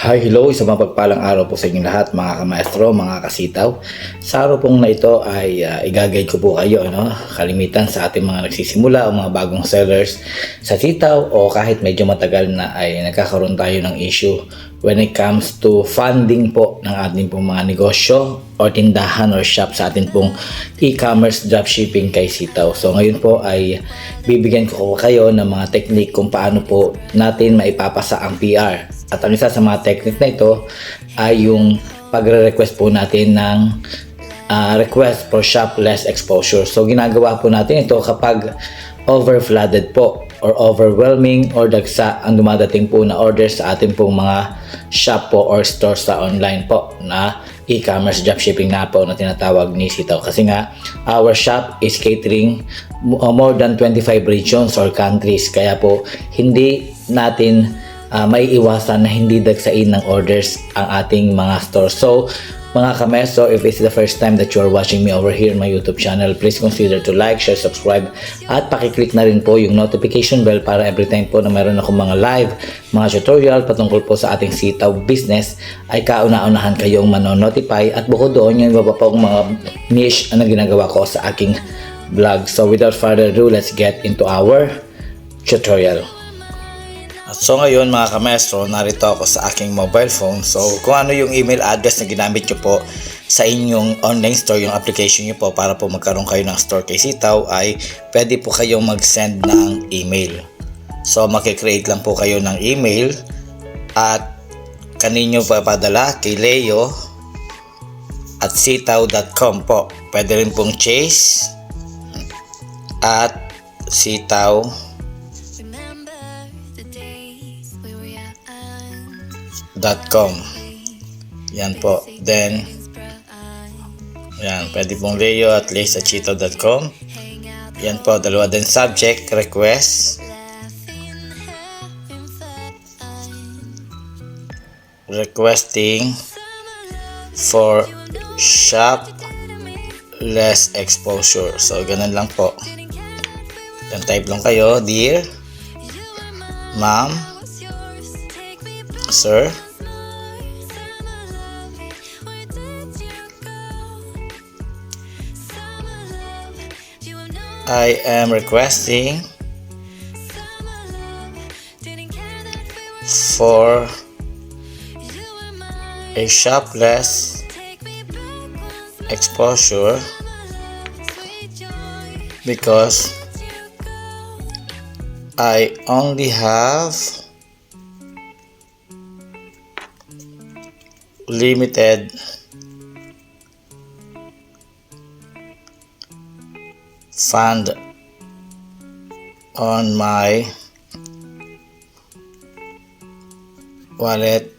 Hi, hello, isang mapagpalang araw po sa inyong lahat mga kamaestro, mga kasitaw. Sa araw pong na ito ay i-guide ko po kayo, kalimitan sa ating mga nagsisimula o mga bagong sellers sa sitaw o kahit medyo matagal na ay nagkakaroon tayo ng issue when it comes to funding po ng ating pong mga negosyo o tindahan or shop sa ating pong e-commerce dropshipping kay sitaw. So ngayon po ay bibigyan ko kayo ng mga technique kung paano po natin maipapasa ang PR. At ang isa sa mga technique na ito ay yung pagre-request po natin ng request for shop less exposure. So ginagawa po natin ito kapag overflooded po or overwhelming or dagsa ang dumadating po na orders sa ating pong mga shop po or store sa online po na e-commerce dropshipping na po na tinatawag ni Sitaw. Kasi nga our shop is catering more than 25 regions or countries. Kaya po hindi natin may iwasan na hindi dagsain ng orders ang ating mga store. So mga kameso, if it's the first time that you are watching me over here in my YouTube channel, please consider to like, share, subscribe at pakiclick na rin po yung notification bell para every time po na meron akong mga live, mga tutorial patungkol po sa ating sitaw business ay kauna-unahan kayong manonotify. At bukod doon, yung iba pa pong mga niche na ginagawa ko sa aking vlog. So without further ado, let's get into our tutorial. So ngayon mga kamestro, narito ako sa aking mobile phone. So kung ano yung email address na ginamit nyo po sa inyong online store, yung application nyo po para po magkaroon kayo ng store kay Sitaw, ay pwede po kayong mag-send ng email. So makikreate lang po kayo ng email at kaninyo papadala kay Leo at sitaw.com po. Pwede rin pong Chase at sitaw.com. Yan po. Then yan, pwede pong Leo at lace@chito.com. Yan po, dalawa din subject, request. Requesting for shop less exposure. So ganun lang po. Then type lang kayo, dear ma'am, sir, I am requesting for a shopless exposure because I only have limited fund on my wallet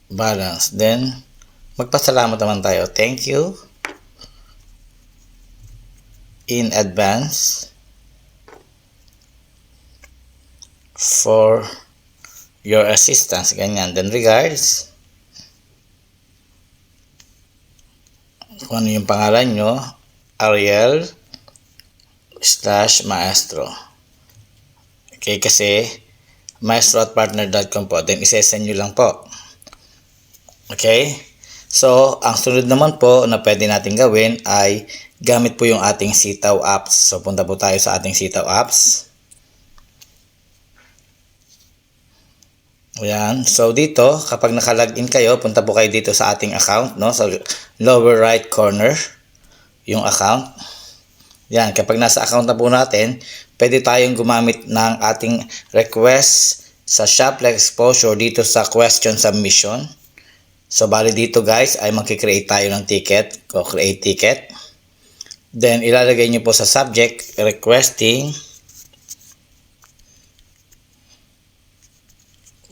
balance. Then magpasalamat naman tayo. Thank you in advance for your assistance. Ganyan. Then regards, kung ano yung pangalan nyo, Ariel/Maestro. Okay, kasi maestro@partner.com po. Then isesend nyo lang po. Okay? So, ang sunod naman po na pwede natin gawin ay gamit po yung ating Sitaw apps. So, punta po tayo sa ating Sitaw apps. Ayan. So, dito, kapag nakalagin kayo, punta po kayo dito sa ating account, no? Sa lower right corner, yung account. Yan, kapag nasa account na po natin, pwede tayong gumamit ng ating request sa shop less exposure dito sa question submission. So, bali dito guys, ay magkikreate tayo ng ticket. O create ticket. Then, ilalagay nyo po sa subject, requesting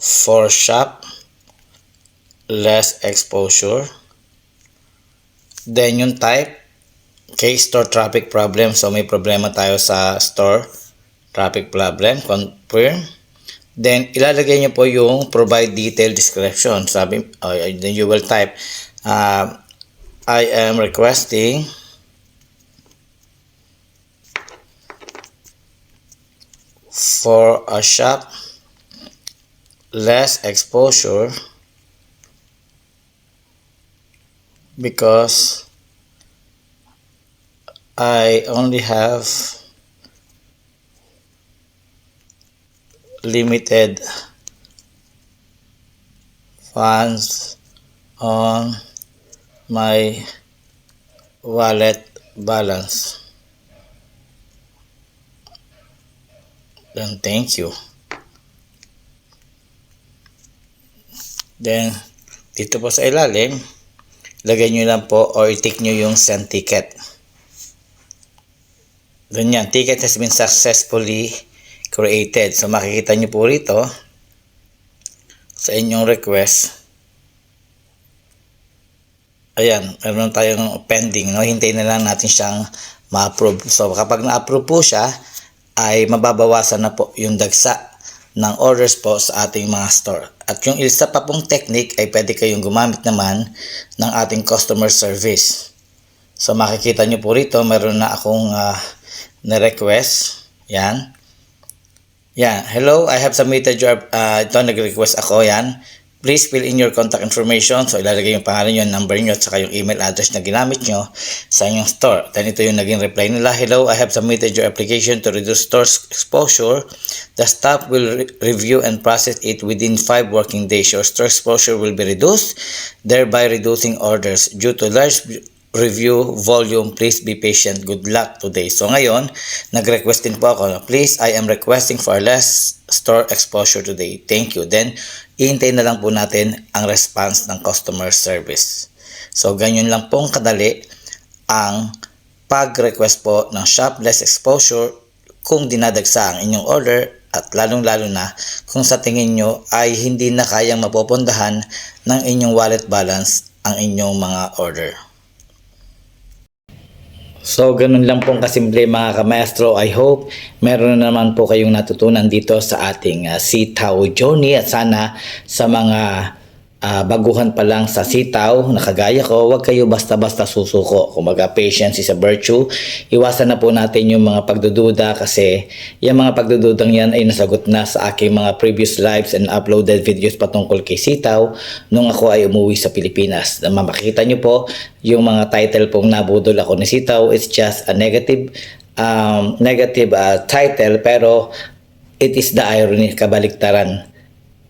for shop less exposure. Then, yung type, okay, store traffic problem. So, may problema tayo sa store traffic problem. Confirm. Then, ilalagay nyo po yung provide detailed description. Sabi, then you will type, I am requesting for a shop less exposure because I only have limited funds on my wallet balance. Then thank you. Then dito po sa ilalim, lagay nyo lang po or i-tick nyo yung send ticket. Ganyan, ticket has been successfully created. So makikita nyo po rito sa inyong request. Ayan, meron tayong pending, no? Hintayin na lang natin siyang ma-approve. So kapag na-approve po siya, ay mababawasan na po yung dagsa ng orders po sa ating mga store. At yung isa pa pong technique ay pwede kayong gumamit naman ng ating customer service. So makikita nyo po rito, meron na akong na-request. Yan. Yan. Hello, I have submitted your, ito nag-request ako. Yan. Please fill in your contact information. So ilalagay yung pangalan nyo, number nyo, at saka yung email address na ginamit nyo sa inyong store. Then ito yung naging reply nila. Hello, I have submitted your application to reduce store exposure. The staff will review and process it within 5 working days. Your store exposure will be reduced, thereby reducing orders. Due to large review volume, please be patient. Good luck today. So ngayon, nag-request din po ako. Please, I am requesting for less store exposure today. Thank you. Then, ihintayin na lang po natin ang response ng customer service. So, ganyan lang pong kadali ang pag-request po ng shop less exposure kung dinadagsa ang inyong order at lalong-lalo na kung sa tingin nyo ay hindi na kayang mapupundahan ng inyong wallet balance ang inyong mga order. So, ganun lang pong kasimple mga kamaestro. I hope meron na naman po kayong natutunan dito sa ating sitaw journey. At sana sa mga baguhan pa lang sa sitaw na kagaya ko, huwag kayo basta-basta susuko. Kumaga, patience is a virtue. Iwasan na po natin yung mga pagdududa kasi yung mga pagdududang yan ay nasagot na sa aking mga previous lives and uploaded videos patungkol kay sitaw nung ako ay umuwi sa Pilipinas. Makikita nyo po yung mga title pong nabudol ako ni sitaw. It's just a negative title, pero it is the irony, kabaliktaran.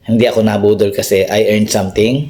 Hindi ako nabudol kasi I earned something.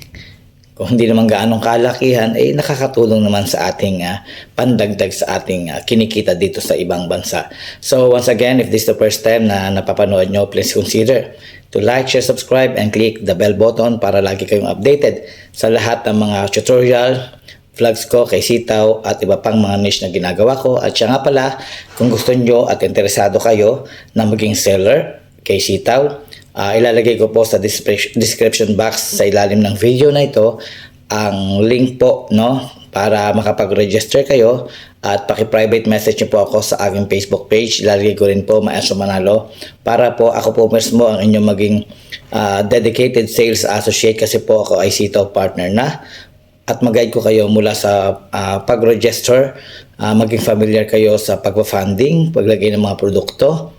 Kung hindi naman gaanong kalakihan, ay nakakatulong naman sa ating pandagdag sa ating kinikita dito sa ibang bansa. So once again, if this is the first time na napapanood nyo, please consider to like, share, subscribe, and click the bell button para lagi kayong updated sa lahat ng mga tutorial, vlogs ko kay sitaw at iba pang mga niche na ginagawa ko. At siya nga pala, kung gusto nyo at interesado kayo na maging seller kay sitaw, ilalagay ko po sa description box sa ilalim ng video na ito ang link po, no, para makapag-register kayo at paki-private message nyo po ako sa aking Facebook page. Ilalagay ko rin po Maestro Manalo para po ako po mismo ang inyong maging dedicated sales associate kasi po ako ay sitaw partner na. At mag-guide ko kayo mula sa pag-register, maging familiar kayo sa pag-funding, paglagay ng mga produkto,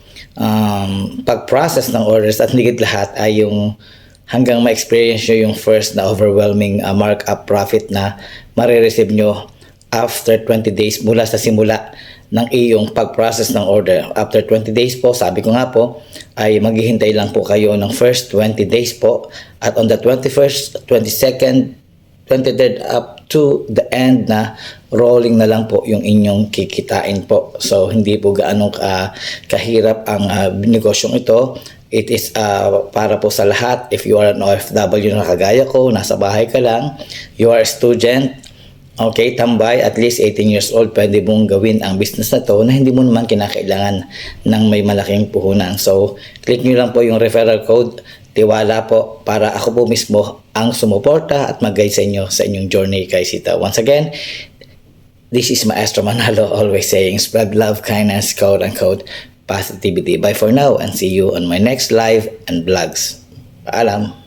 pag-process ng orders, at higit lahat ay yung hanggang ma-experience nyo yung first na overwhelming markup profit na marireceive nyo after 20 days mula sa simula ng iyong pag-process ng order. After 20 days po, sabi ko nga po, ay maghihintay lang po kayo ng first 20 days po, at on the 21st, 22nd, 23rd up to the end na rolling na lang po yung inyong kikitain po. So hindi po gaano kahirap ang negosyong ito. It is para po sa lahat. If you are an OFW na kagaya ko, nasa bahay ka lang, you are a student, okay, tambay, at least 18 years old, pwede mong gawin ang business na to na hindi mo naman kinakailangan ng may malaking puhunan. So click nyo lang po yung referral code, tiwala po, para ako po mismo ang sumuporta at mag-guide sa inyo sa inyong journey kay sitaw. Once again, this is Maestro Manalo, always saying spread love, kindness, quote unquote, positivity. Bye for now and see you on my next live and vlogs. Paalam.